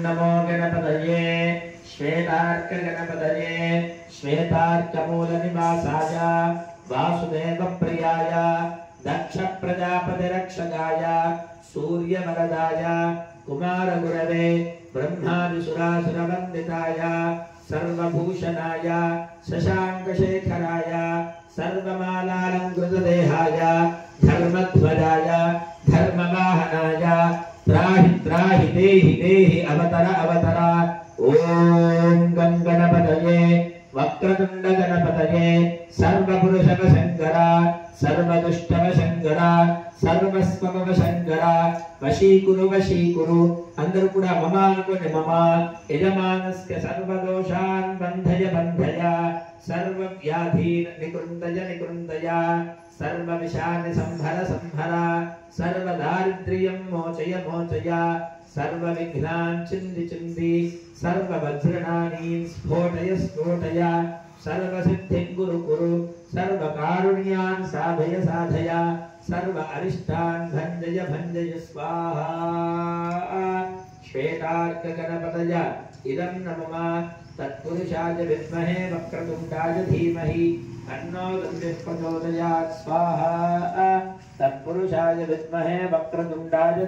नमो गणपतये श्वेतार्क गणपतये श्वेतार्कमूलनिवासाय वासुदेवप्रियाय दक्ष प्रजापतिरक्षकाय सूर्यवरदाय कुमारगुरवे ब्रह्मादिसुरासुरवन्दिताय सर्वभूषणाय शशाङ्कशेखराय सर्वमालालङ्कृतदेहाय धर्मध्वजाय धर्मवाहनाय त्राहि त्राहि देहि देहि अवतर अवतर। ओम गणपतये वक्रतुंड गणपतये सर्वपुरुषवशंकर सर्वदुष्टवशंकर सर्वस्ववशंकर वशीकुरु वशीकुरु अंदरू कूडा मम अनुकोंडि मम यजमानस्य सर्वदोषान् बन्धय बन्धय सर्वव्याधीन् निकृन्तय निकृन्तय सर्वविषानि संहर संहर सर्वदारिद्र्यं मोचय मोचय सर्वविघ्नान् छिन्दि छिन्दि सर्ववज्रणानि स्फोटय स्फोटय सर्वसिद्धिं कुरु कुरु सर्वकारुण्यान् साधय साधय सर्व अरिष्टान् भञ्जय भञ्जय स्वाहा। श्वेतार्क गणपतय इदं नमः तत्पुरुषाय विद्महे वक्रतुण्डाय धीमहि तन्नो दन्तिः प्रचोदयात् स्वाहा। तत्पुरुषाय विद्महे वक्रतुण्डाय